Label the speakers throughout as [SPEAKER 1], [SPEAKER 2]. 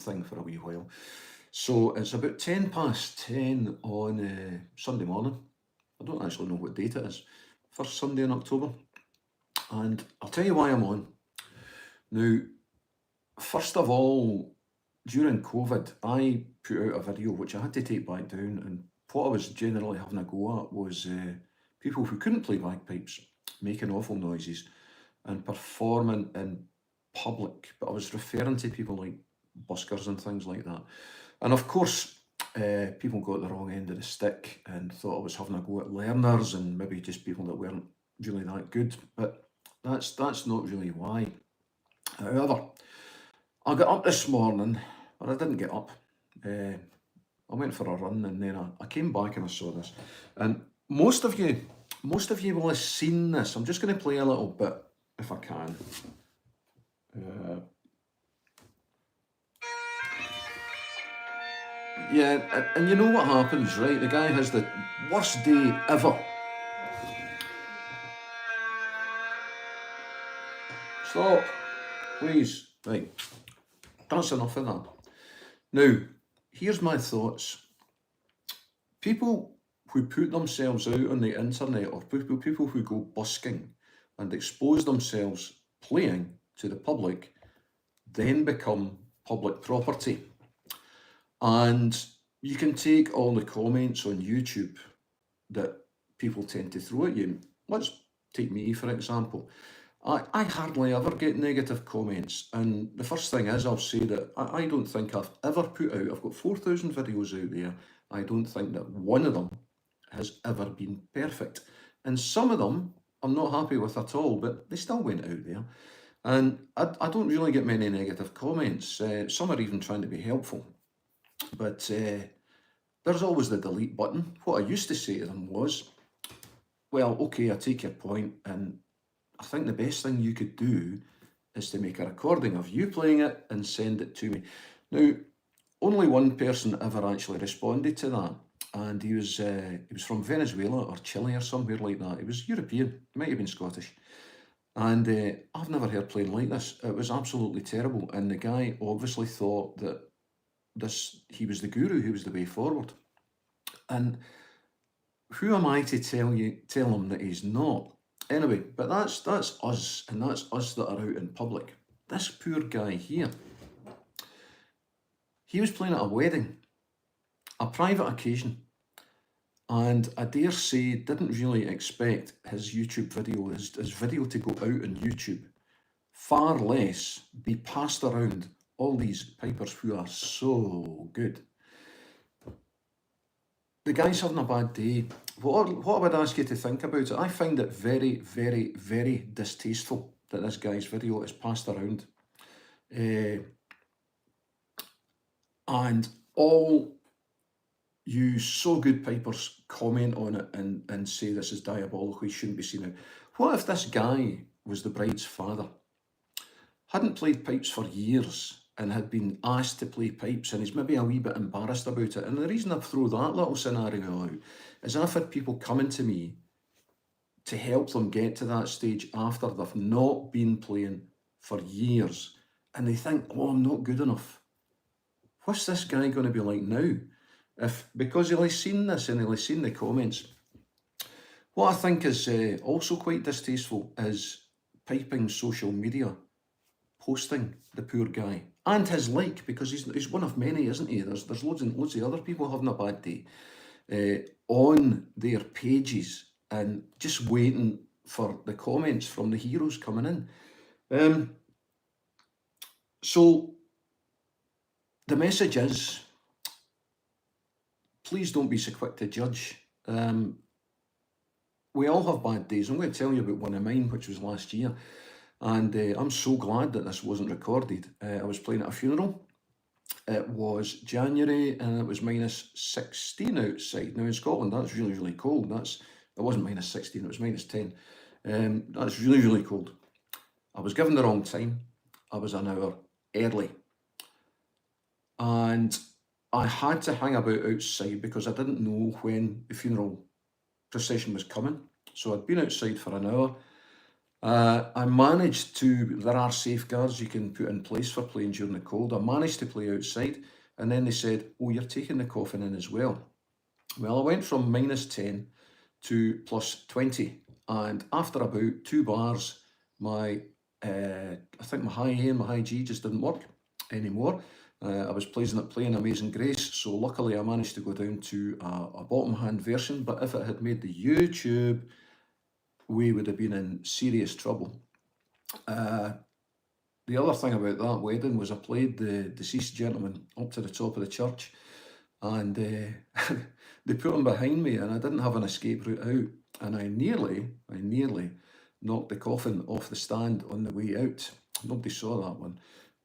[SPEAKER 1] thing for a wee while. So it's about 10 past 10 on Sunday morning. I don't actually know what date it is. First Sunday in October. And I'll tell you why I'm on. Now, first of all, during COVID, I put out a video which I had to take back down, and what I was generally having a go at was people who couldn't play bagpipes making awful noises and performing in public. But I was referring to people like buskers and things like that. And of course, people got the wrong end of the stick and thought I was having a go at learners and maybe just people that weren't really that good. But that's not really why. However, I got up this morning, or I didn't get up. I went for a run and then I came back and I saw this. And most of you will have seen this. I'm just going to play a little bit if I can. Yeah, and you know what happens, right? The guy has the worst day ever. Stop, please. Right, that's enough of that. Now, here's my thoughts. People who put themselves out on the internet, or people who go busking and expose themselves playing to the public, then become public property. And you can take all the comments on YouTube that people tend to throw at you. Let's take me, for example. I hardly ever get negative comments, and the first thing is I'll say that I don't think I've ever put out, I've got 4,000 videos out there, I don't think that one of them has ever been perfect. And some of them I'm not happy with at all, but they still went out there. And I don't really get many negative comments. Some are even trying to be helpful. But there's always the delete button. What I used to say to them was, well, okay, I take your point, and I think the best thing you could do is to make a recording of you playing it and send it to me. Now, only one person ever actually responded to that, and he was from Venezuela or Chile or somewhere like that. He was European, might have been Scottish. And I've never heard playing like this. It was absolutely terrible. And the guy obviously thought that he was the guru, he was the way forward. And who am I to tell him that he's not? Anyway, but that's us, and that's us that are out in public. This poor guy here, he was playing at a wedding, a private occasion, and I dare say didn't really expect his YouTube video, his video to go out on YouTube, far less be passed around all these pipers who are so good. The guy's having a bad day. What I would ask you to think about it, I find it very, very, very distasteful that this guy's video is passed around. And all you so good pipers comment on it and say this is diabolical, he shouldn't be seen out. What if this guy was the bride's father, hadn't played pipes for years, and had been asked to play pipes, and he's maybe a wee bit embarrassed about it? And the reason I've thrown that little scenario out is I've had people coming to me to help them get to that stage after they've not been playing for years, and they think, oh, I'm not good enough. What's this guy going to be like now? Because he'll have seen this and he'll have seen the comments. What I think is also quite distasteful is piping social media, posting the poor guy and his like, because he's one of many, isn't he? There's loads and loads of other people having a bad day on their pages and just waiting for the comments from the heroes coming in. So the message is, please don't be so quick to judge. We all have bad days. I'm going to tell you about one of mine, which was last year. And I'm so glad that this wasn't recorded. I was playing at a funeral. It was January and it was minus 16 outside. Now in Scotland, that's really, really cold. It wasn't minus 16, it was minus 10. That's really, really cold. I was given the wrong time. I was an hour early. And I had to hang about outside because I didn't know when the funeral procession was coming. So I'd been outside for an hour. I managed to, there are safeguards you can put in place for playing during the cold. I managed to play outside, and then they said, oh, you're taking the coffin in as well. Well, I went from -10 to +20, and after about 2 bars, my I think my high A and my high G just didn't work anymore. I was playing Amazing Grace, so luckily I managed to go down to a bottom hand version, but if it had made the YouTube, we would have been in serious trouble. The other thing about that wedding was I played the deceased gentleman up to the top of the church, and they put him behind me, and I didn't have an escape route out, and I nearly knocked the coffin off the stand on the way out. Nobody saw that one.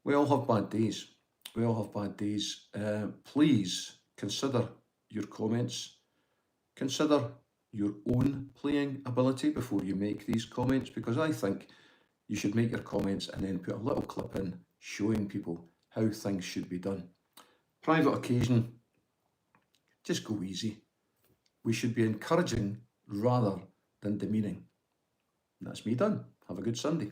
[SPEAKER 1] We all have bad days. We all have bad days. Please consider your comments. Consider your own playing ability before you make these comments, because I think you should make your comments and then put a little clip in showing people how things should be done. Private occasion, just go easy. We should be encouraging rather than demeaning. And that's me done. Have a good Sunday.